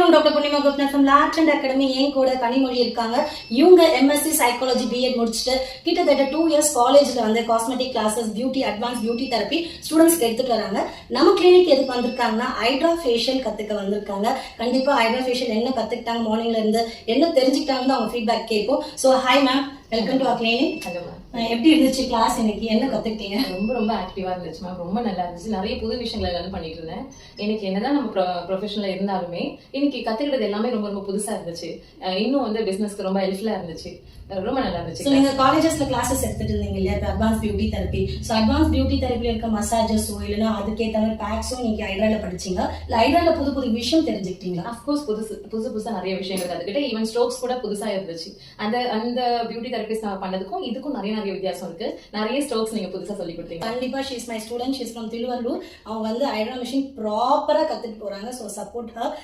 வணக்கம் doctor Poornima Gopinath from lord and academy. என் கூட கனிமொழி இருக்காங்க. இவங்க எம்எஸ்சி சைக்காலஜி பிஎட் முடிச்சுட்டு கிட்டத்தட்ட 2 இயர்ஸ் காலேஜ்ல வந்து cosmetic classes, beauty, advance beauty therapy ஸ்டூடெண்ட்ஸ்க்கு எடுத்துட்டு வராங்க. நம்ம கிளினிக் எதுக்கு வந்திருக்காங்கன்னா ஹைட்ரா ஃபேஷியல் கத்துக்க வந்திருக்காங்க. கண்டிப்பா ஹைட்ரா ஃபேஷியல் என்ன கத்துக்கிட்டாங்க, மார்னிங்ல இருந்து என்ன தெரிஞ்சுக்கிட்டாங்கன்னு அவங்க ஃபீட்பேக் கேட்போம். So hi ma'am, welcome to our clinic. Hello ma'am. எப்படி இருந்துச்சு கிளாஸ் இன்னைக்கு? என்ன கத்துக்கிட்டீங்க? ரொம்ப ஆக்டிவா இருந்துச்சு மேம். ரொம்ப நல்லா இருந்துச்சு. நிறைய புது விஷயங்களை லேர்ன் பண்ணிட்டு இருந்தேன். எனக்கு என்னதான் நம்ம ப்ரொஃபஷனல்ல இருந்தாலுமே இன்னைக்கு கத்துக்கிட்டது எல்லாமே ரொம்ப புதுசா இருந்துச்சு. இன்னும் வந்து பிசினஸ்க்கு ரொம்ப ஹெல்ப்ஃபுல்லா இருந்துச்சு. ரொம்ப நல்லா இருந்துச்சு. ஸோ நீங்க காலேஜஸ்ல கிளாஸஸ் எடுத்துட்டு இருந்தீங்க இல்லையா, இப்போ advance beauty therapy. So advance beauty தெரப்பில இருக்க மசாஜஸோ இல்லைன்னா அதுக்கேற்ற மாதிரி பேக்ஸும் நீங்க ஹைட்ரால படிச்சீங்க. இல்லை ஹைட்ரால புது விஷயம் தெரிஞ்சுக்கிட்டீங்களா? அஃப்கோர்ஸ் புதுசா நிறைய விஷயங்கள் கத்துக்கிட்டேன். ஈவன் ஸ்ட்ரோக்ஸ் கூட புதுசா இருந்துச்சு. அந்த பியூட்டி தெரபிஸ்ட் நான் பண்ணதுக்கும் இதுக்கும் நிறைய வித்தியாசம் இருக்கு. நிறைய ஸ்ட்ரோக்ஸ் நீங்க புதுசா சொல்லி கொடுத்தீங்க. கண்டிப்பா she is my student. She is from Thiruvallur. அவங்க வந்து ஹைட்ரா மிஷின் ப்ராப்பரா கத்துட்டு போறாங்க. So support her.